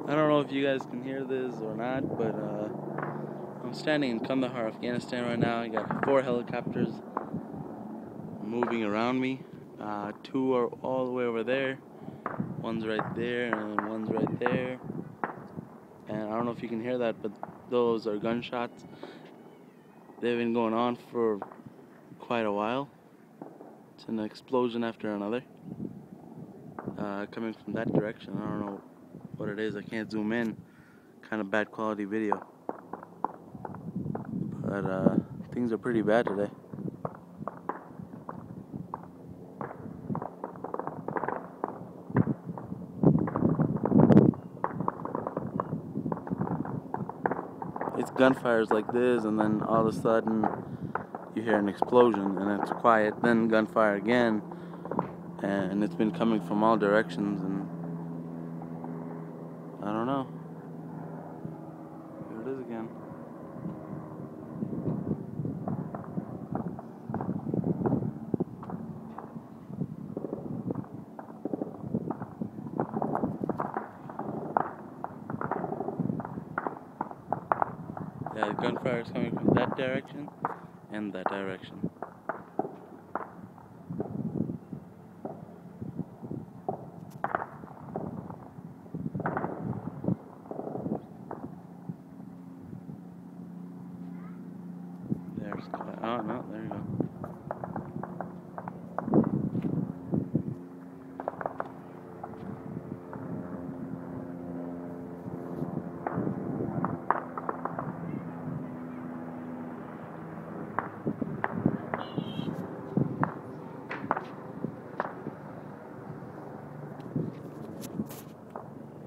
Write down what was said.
I don't know if you guys can hear this or not, but I'm standing in Kandahar, Afghanistan right now. I got 4 helicopters moving around me. 2 are all the way over there. One's right there and one's right there. And I don't know if you can hear that, but those are gunshots. They've been going on for quite a while. It's an explosion after another. Coming from that direction. I don't know what it is. I can't zoom in. Kind of bad quality video. But things are pretty bad today. It's gunfires like this, and then all of a sudden you hear an explosion and it's quiet, then gunfire again, and it's been coming from all directions, and I don't know. Here it is again. Yeah, the gunfire is coming from that direction and that direction. There's, oh no, there.